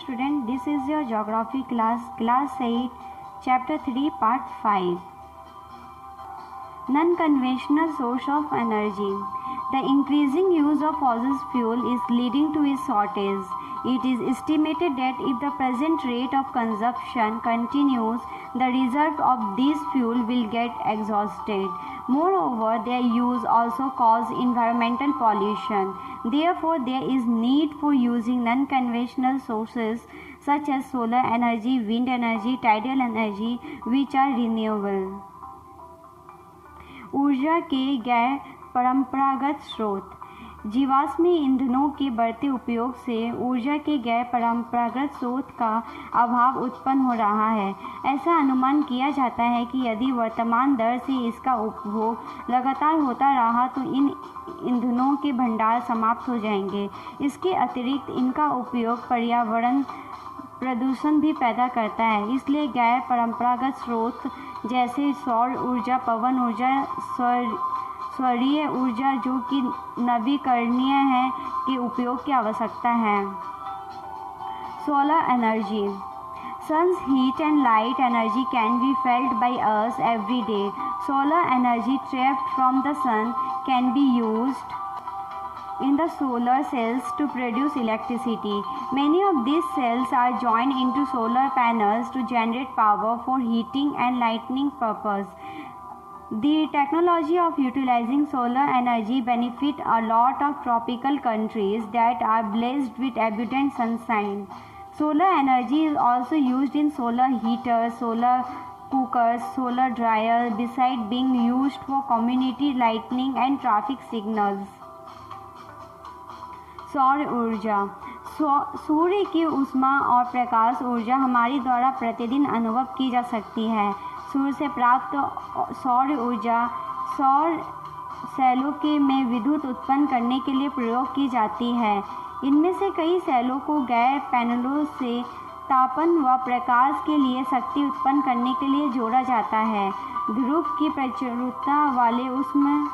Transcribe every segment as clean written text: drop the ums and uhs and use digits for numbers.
student, this is your geography class, class 8, chapter 3, part 5. Non-conventional source of energy. The increasing use of fossil fuel is leading to its shortage. It is estimated that if the present rate of consumption continues, the reserve of this fuel will get exhausted. Moreover, their use also causes environmental pollution. Therefore, there is need for using non-conventional sources such as solar energy, wind energy, tidal energy, which are renewable. ऊर्जा के गैर परंपरागत स्रोत. जीवाश्मी ईंधनों के बढ़ते उपयोग से ऊर्जा के गैर परंपरागत स्रोत का अभाव उत्पन्न हो रहा है. ऐसा अनुमान किया जाता है कि यदि वर्तमान दर से इसका उपभोग लगातार होता रहा तो इन ईंधनों के भंडार समाप्त हो जाएंगे. इसके अतिरिक्त इनका उपयोग पर्यावरण प्रदूषण भी पैदा करता है. इसलिए गैर परंपरागत स्रोत जैसे सौर ऊर्जा, पवन ऊर्जा, सौरीय ऊर्जा जो कि नवीकरणीय है के उपयोग की आवश्यकता है. Solar energy. Sun's heat and light energy can be felt by us every day. Solar energy trapped from the sun can be used in the solar cells to produce electricity. Many of these cells are joined into solar panels to generate power for heating and lighting purpose. The technology of utilizing solar energy benefit a lot of tropical countries that are blessed with abundant sunshine. Solar energy is also used in solar heaters, solar cookers, solar dryers, besides being used for community lighting and traffic signals. सौर ऊर्जा. सूर्य की ऊष्मा और प्रकाश ऊर्जा हमारी द्वारा प्रतिदिन अनुभव की जा सकती है. सूर्य से प्राप्त सौर ऊर्जा सौर सेलों के में विद्युत उत्पन्न करने के लिए प्रयोग की जाती है. इनमें से कई सेलों को गैर पैनलों से तापन व प्रकाश के लिए शक्ति उत्पन्न करने के लिए जोड़ा जाता है. ध्रुव की प्रचुरता वाले उष्ण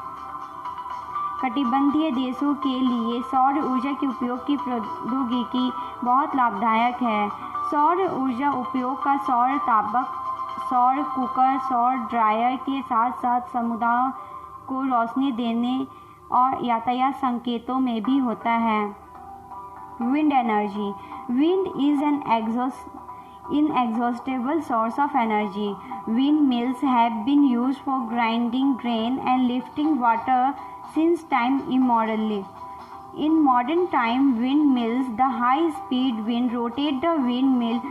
कटिबंधीय देशों के लिए सौर ऊर्जा के उपयोग की प्रौद्योगिकी बहुत लाभदायक है. सौर ऊर्जा उपयोग का सौर तापक, सौर कुकर, सौर ड्रायर के साथ साथ समुदायों को रोशनी देने और यातायात संकेतों में भी होता है. Wind energy. Wind is an inexhaustible source of energy. Windmills have been used for grinding grain and lifting water since time immemorial. In modern time, windmills, the high-speed wind rotate the windmill,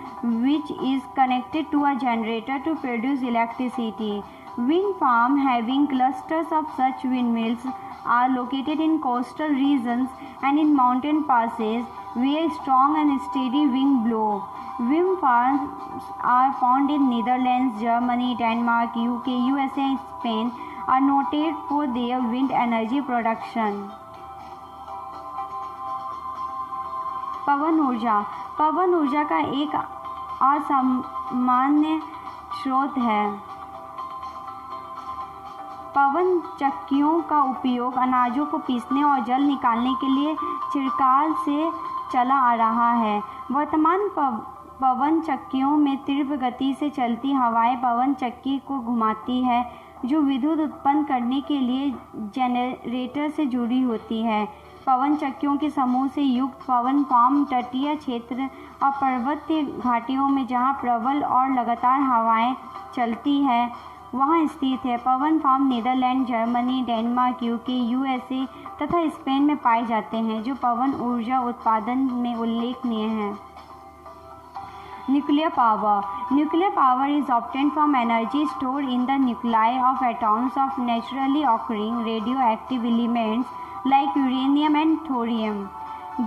which is connected to a generator to produce electricity. Wind farms having clusters of such windmills are located in coastal regions and in mountain passes where strong and steady wind blow. Wind farms are found in Netherlands, Germany, Denmark, UK, USA, and Spain are noted for their wind energy production. पवन ऊर्जा. पवन ऊर्जा का एक असामान्य स्रोत है. पवन चक्कियों का उपयोग अनाजों को पीसने और जल निकालने के लिए चिरकाल से चला आ रहा है. वर्तमान पवन चक्कियों में तीव्र गति से चलती हवाएं पवन चक्की को घुमाती है जो विद्युत उत्पन्न करने के लिए जनरेटर से जुड़ी होती है. पवन चक्कियों के समूह से युक्त पवन फार्म तटीय क्षेत्र और पर्वतीय घाटियों में जहां प्रबल और लगातार हवाएं चलती है वहां स्थित है. पवन farm Netherlands, Germany, Denmark, UK, USA तथा स्पेन में पाए जाते हैं जो पवन ऊर्जा उत्पादन में उल्लेखनीय हैं. Nuclear power. Nuclear power is obtained from energy stored in the nuclei of atoms of naturally occurring radioactive elements like uranium and thorium.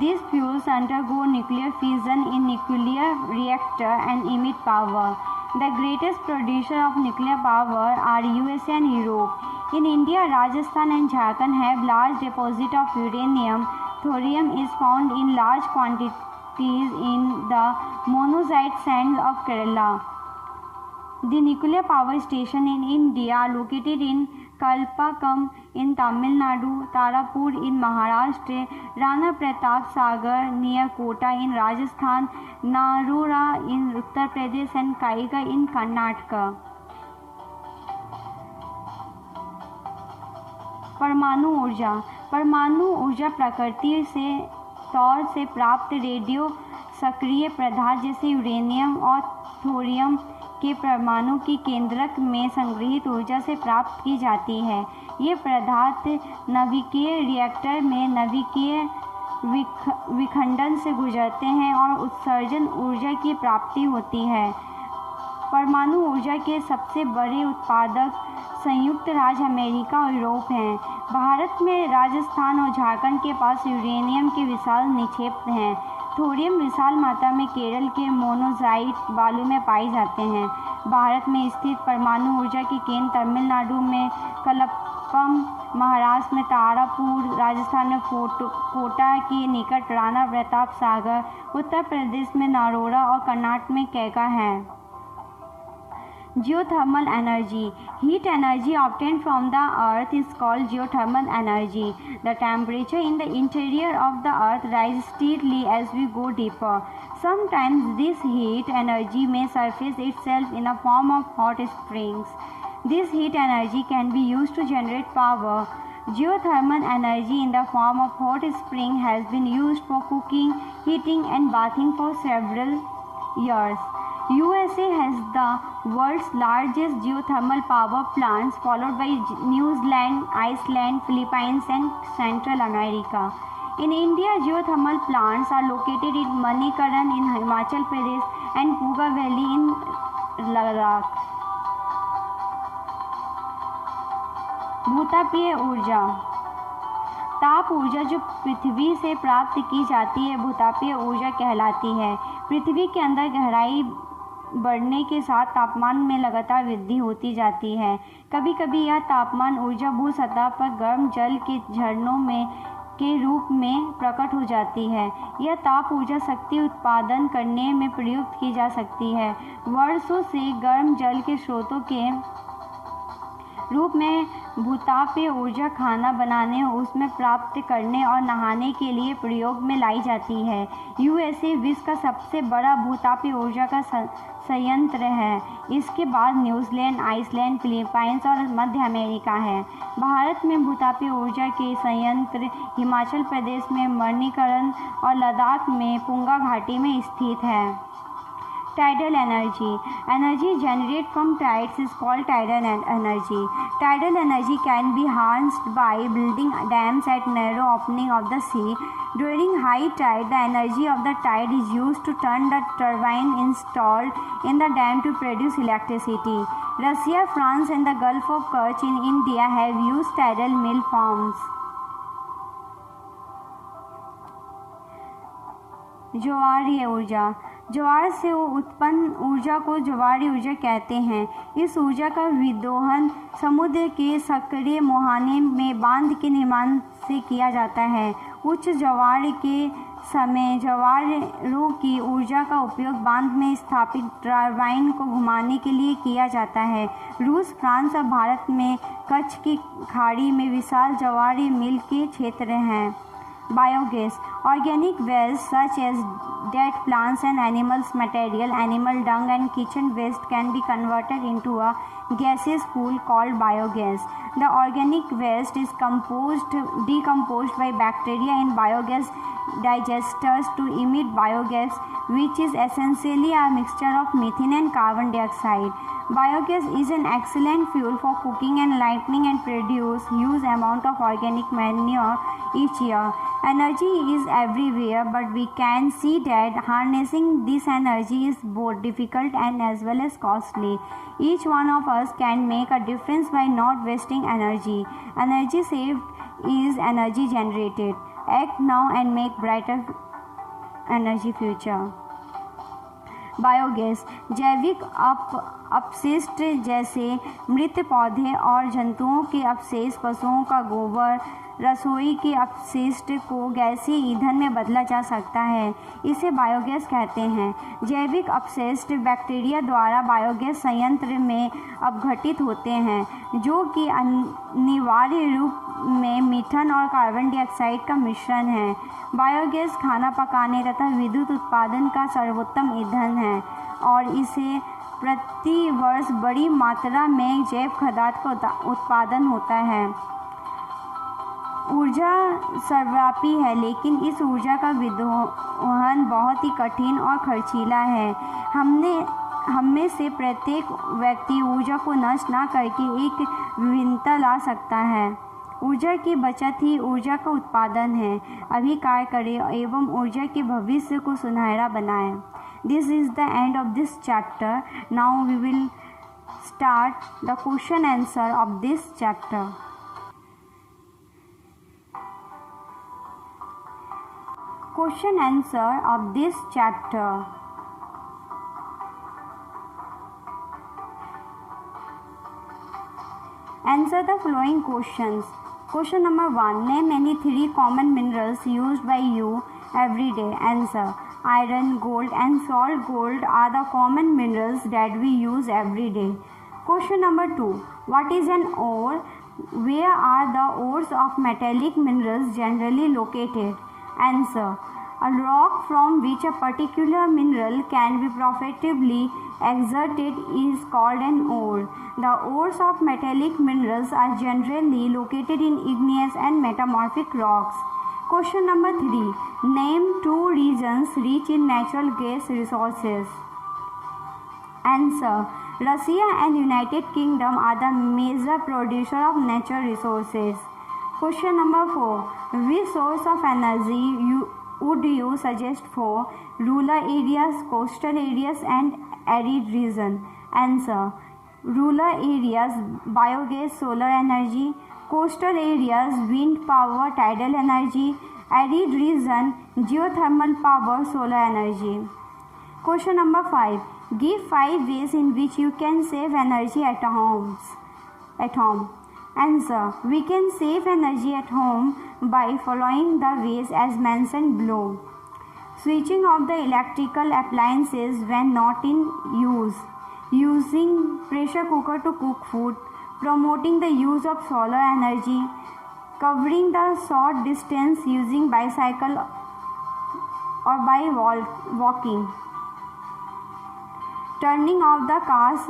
These fuels undergo nuclear fission in nuclear reactor and emit power. The greatest producer of nuclear power are USA and Europe. In India, Rajasthan and Jharkhand have large deposits of uranium. Thorium is found in large quantities in the monazite sands of Kerala. The nuclear power stations in India are located in Kalpakam in Tamil Nadu, Tarapur in Maharashtra, Rana Pratap Sagar near Kota in Rajasthan, Narora in Uttar Pradesh and Kaiga in Karnataka. परमाणु ऊर्जा। परमाणु ऊर्जा प्रकृति से तौर से प्राप्त radio सक्रिय पदार्थ जैसे यूरेनियम और थोरियम के परमाणु की केंद्रक में संग्रहित ऊर्जा से प्राप्त की जाती है। ये पदार्थ नाभिकीय रिएक्टर में नाभिकीय विखंडन से गुजरते हैं और उत्सर्जन ऊर्जा की प्राप्ति होती है। परमाणु ऊर्जा के सबसे बड़े उत्पादक संयुक्त राज्य अमेरिका और यूरोप हैं। भारत में राजस्थान और झारखंड के पास यूरेनियम के विशाल निक्षेप हैं। थोरियम विशाल मात्रा में केरल के मोनोज़ाइट बालू में पाए जाते हैं। भारत में स्थित परमाणु ऊर्जा के केंद्र तमिलनाडु में कलपम, महाराष्ट्र में तारापुर, राजस्थान में कोटा के निकट राणा प्रताप सागर, उत्तर प्रदेश में नारोरा और कर्नाटक में कैगा है। Geothermal energy. Heat energy obtained from the earth is called geothermal energy. The temperature in the interior of the earth rises steadily as we go deeper. Sometimes this heat energy may surface itself in a form of hot springs. This heat energy can be used to generate power. Geothermal energy in the form of hot spring has been used for cooking, heating and bathing for several years. USA has the world's largest geothermal power plants, followed by New Zealand, Iceland, Philippines and Central America. In India, geothermal plants are located in Manikaran in Himachal Pradesh and Puga Valley in Ladakh. भूतापीय ऊर्जा। ताप ऊर्जा जो पृथ्वी से प्राप्त की जाती है भूतापीय ऊर्जा कहलाती है। पृथ्वी के अंदर गहराई बढ़ने के साथ तापमान में लगातार वृद्धि होती जाती है। कभी कभी यह तापमान ऊर्जा भू सतह पर गर्म जल के झरनों में के रूप में प्रकट हो जाती है। यह ताप ऊर्जा शक्ति उत्पादन करने में प्रयुक्त की जा सकती है। वर्षों से गर्म जल के स्रोतों के रूप में भूतापीय ऊर्जा खाना बनाने, उसमें प्राप्त करने और नहाने के लिए प्रयोग में लाई जाती है। यूएसए विश्व का सबसे बड़ा भूतापीय ऊर्जा का संयंत्र है। इसके बाद न्यूजीलैंड, आइसलैंड, फिलीपाइंस और मध्य अमेरिका है। भारत में भूतापीय ऊर्जा के संयंत्र हिमाचल प्रदेश में मणिकरण और लद्दाख में पुंगा घाटी में स्थित है। Tidal energy. Energy generated from tides is called tidal energy. Tidal energy can be harnessed by building dams at narrow opening of the sea. During high tide, the energy of the tide is used to turn the turbine installed in the dam to produce electricity. Russia, France and the Gulf of Kerch in India have used tidal mill farms. ज्वारीय ऊर्जा। ज्वार से उत्पन्न ऊर्जा को ज्वारीय ऊर्जा कहते हैं। इस ऊर्जा का विदोहन समुद्र के सक्रिय मुहाने में बांध के निर्माण से किया जाता है। उच्च ज्वार के समय ज्वारों की ऊर्जा का उपयोग बांध में स्थापित टरबाइन को घुमाने के लिए किया जाता है। रूस, फ्रांस और भारत में कच्छ की खाड़ी में विशाल ज्वारीय मिल के क्षेत्र हैं। Biogas. Organic waste such as dead plants and animals material, animal dung and kitchen waste can be converted into a gaseous pool called biogas. The organic waste is decomposed by bacteria in biogas digesters to emit biogas, which is essentially a mixture of methane and carbon dioxide. Biogas is an excellent fuel for cooking and lighting and produce huge amount of organic manure each year. Energy is everywhere, but we can see that harnessing this energy is both difficult and as well as costly. Each one of us can make a difference by not wasting energy. Energy saved is energy generated. Act now and make brighter energy future. Biogas जैविक अपशिष्ट जैसे मृत पौधे और जंतुओं के अवशेष, पशुओं का गोबर, रसोई के अपशिष्ट को गैसीय ईंधन में बदला जा सकता है। इसे बायोगैस कहते हैं। जैविक अपशिष्ट बैक्टीरिया द्वारा बायोगैस संयंत्र में अपघटित होते हैं, जो कि अनिवार्य रूप में मीथेन और कार्बन डाइऑक्साइड का मिश्रण है। बायोगैस खाना पकाने तथा विद्युत उत्पादन का सर्वोत्तम ईंधन है और इसे प्रति वर्ष बड़ी मात्रा में जैव पदार्थ का उत्पादन होता है। ऊर्जा सर्वव्यापी है, लेकिन इस ऊर्जा का विदोहन बहुत ही कठिन और खर्चीला है। हममें से प्रत्येक व्यक्ति ऊर्जा को नष्ट न करके एक विभिन्नता ला सकता है। ऊर्जा की बचत ही ऊर्जा का उत्पादन है। अभी कार्य करें एवं ऊर्जा के भविष्य को सुनहरा बनाएं। This is the end of this chapter. Now we will start the question answer of this chapter. Question answer of this chapter. Answer the following questions. Question number 1. Name any 3 common minerals used by you every day. Answer. Iron, gold and salt gold are the common minerals that we use every day. Question number 2. What is an ore? Where are the ores of metallic minerals generally located? Answer. A rock from which a particular mineral can be profitably extracted is called an ore. The ores of metallic minerals are generally located in igneous and metamorphic rocks. Question number 3. Name 2 regions rich in natural gas resources. Answer. Russia and United Kingdom are the major producer of natural resources. Question number 4. Which source of energy would you suggest for rural areas, coastal areas and arid region? Answer. Rural areas, biogas, solar energy. Coastal areas, wind power, tidal energy. Arid region, geothermal power, solar energy. Question number 5. Give 5 ways in which you can save energy at home. Answer. We can save energy at home by following the ways as mentioned below. Switching off the electrical appliances when not in use. Using pressure cooker to cook food. Promoting the use of solar energy. Covering the short distance using bicycle or by walking. Turning off the car's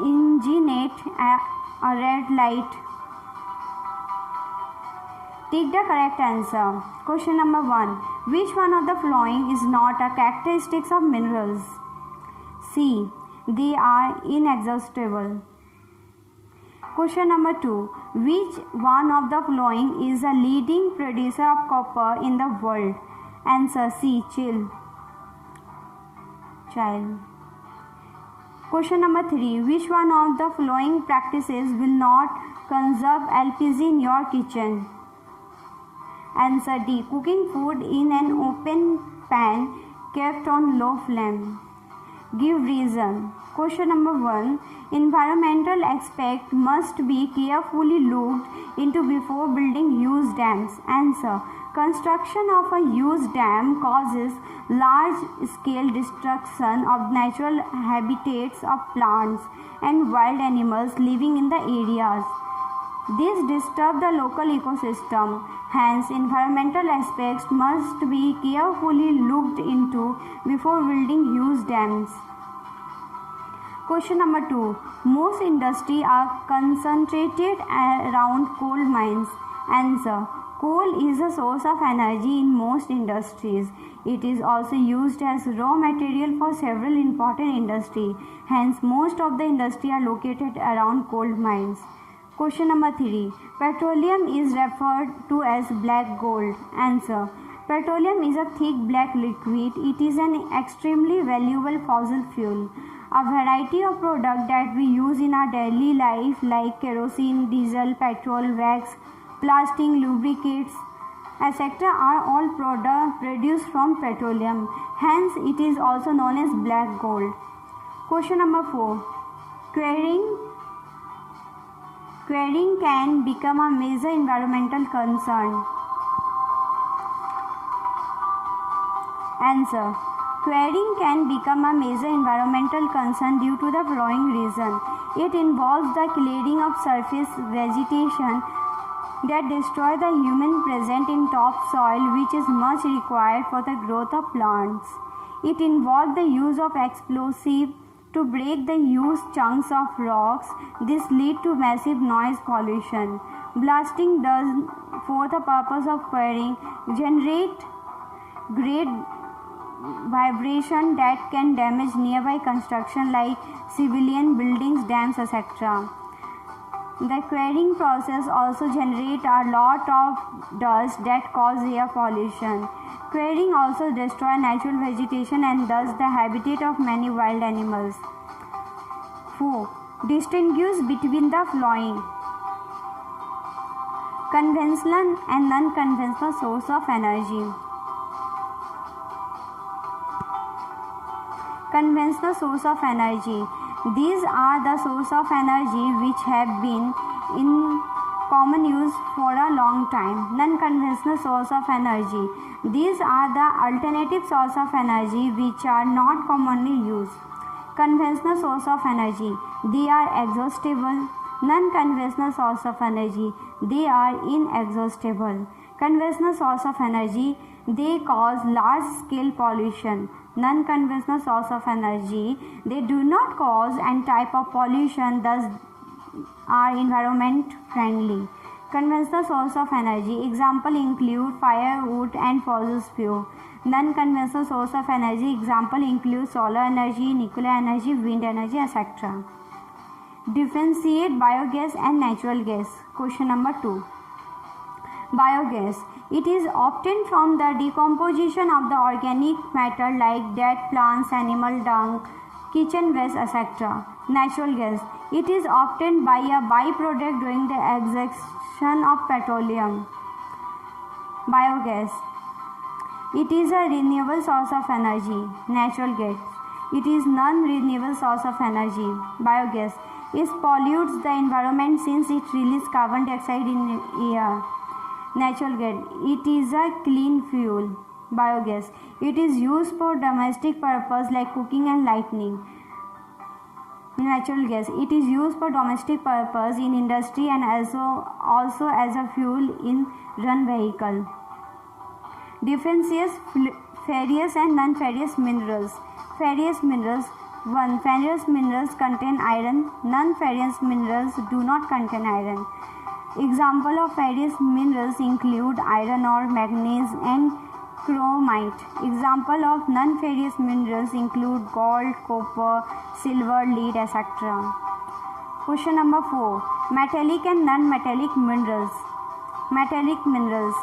engine at a red light. Take the correct answer. Question number 1. Which one of the following is not a characteristic of minerals? C. They are inexhaustible. Question number 2. Which one of the following is a leading producer of copper in the world? Answer. C. Child. Question number 3. Which one of the following practices will not conserve LPG in your kitchen? Answer. D. Cooking food in an open pan kept on low flame. Give reason. Question number 1. Environmental aspect must be carefully looked into before building huge dams. Answer. Construction of a huge dam causes large-scale destruction of natural habitats of plants and wild animals living in the areas. This disturbs the local ecosystem. Hence, environmental aspects must be carefully looked into before building huge dams. Question number 2. Most industries are concentrated around coal mines. Answer. Coal is a source of energy in most industries. It is also used as raw material for several important industries. Hence, most of the industries are located around coal mines. Question number 3. Petroleum is referred to as black gold. Answer. Petroleum is a thick black liquid. It is an extremely valuable fossil fuel. A variety of products that we use in our daily life like kerosene, diesel, petrol, wax, plastic, lubricants, etc. are all products produced from petroleum. Hence, it is also known as black gold. Question number 4. Quarrying can become a major environmental concern. Answer. Quarrying can become a major environmental concern due to the following reason. It involves the clearing of surface vegetation that destroy the human present in topsoil, which is much required for the growth of plants. It involves the use of explosive to break the huge chunks of rocks. This leads to massive noise pollution. Blasting does, for the purpose of quarrying, generate great vibration that can damage nearby construction like civilian buildings, dams, etc. The quarrying process also generates a lot of dust that causes air pollution. Quarrying also destroys natural vegetation and thus the habitat of many wild animals. 4. Distinguish between the following: conventional and non-conventional source of energy. Conventional source of energy. These are the sources of energy which have been in common use for a long time. Non-conventional source of energy. These are the alternative source of energy which are not commonly used. Conventional source of energy. They are exhaustible. Non-conventional source of energy. They are inexhaustible. Conventional source of energy. They cause large-scale pollution. Non-conventional source of energy. They do not cause any type of pollution, thus are environment friendly. Conventional source of energy. Example include firewood and fossil fuel. Non-conventional source of energy. Example include solar energy, nuclear energy, wind energy, etc. Differentiate biogas and natural gas. Question number 2. Biogas. It is obtained from the decomposition of the organic matter like dead plants, animal dung, kitchen waste, etc. Natural gas. It is obtained by a byproduct during the extraction of petroleum. Biogas. It is a renewable source of energy. Natural gas. It is non-renewable source of energy. Biogas. It pollutes the environment since it releases carbon dioxide in the air. Natural gas. It is a clean fuel. Biogas. It is used for domestic purpose like cooking and lighting. Natural gas. It is used for domestic purpose in industry and also as a fuel in run vehicle. Differentiate ferrous and non-ferrous minerals. Ferrous minerals. 1. Ferrous minerals contain iron. Non-ferrous minerals do not contain iron. Example of ferrous minerals include iron ore, manganese, and chromite. Example of non-ferrous minerals include gold, copper, silver, lead, etc. Question number 4. Metallic and non-metallic minerals. Metallic minerals.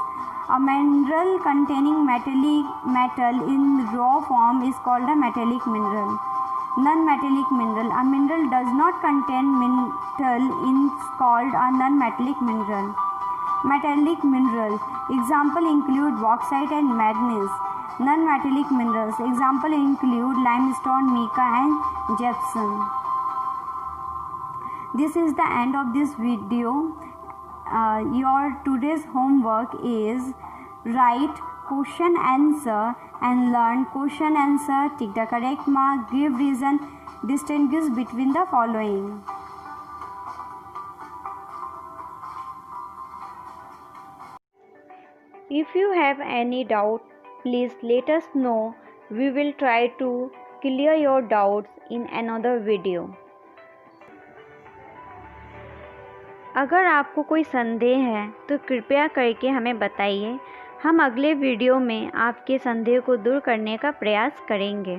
A mineral containing metal in raw form is called a metallic mineral. Non-metallic mineral. A mineral does not contain metal is called a non-metallic mineral. Metallic mineral. Example include bauxite and manganese. Non-metallic minerals. Example include limestone, mica, and gypsum. This is the end of this video. Your today's homework is write question answer and learn question answer, take the correct mark, give reason, distinguish between the following. If you have any doubt, please let us know. We will try to clear your doubts in another video. अगर आपको कोई संदेह है तो कृपया करके हमें बताइए। हम अगले वीडियो में आपके संदेह को दूर करने का प्रयास करेंगे।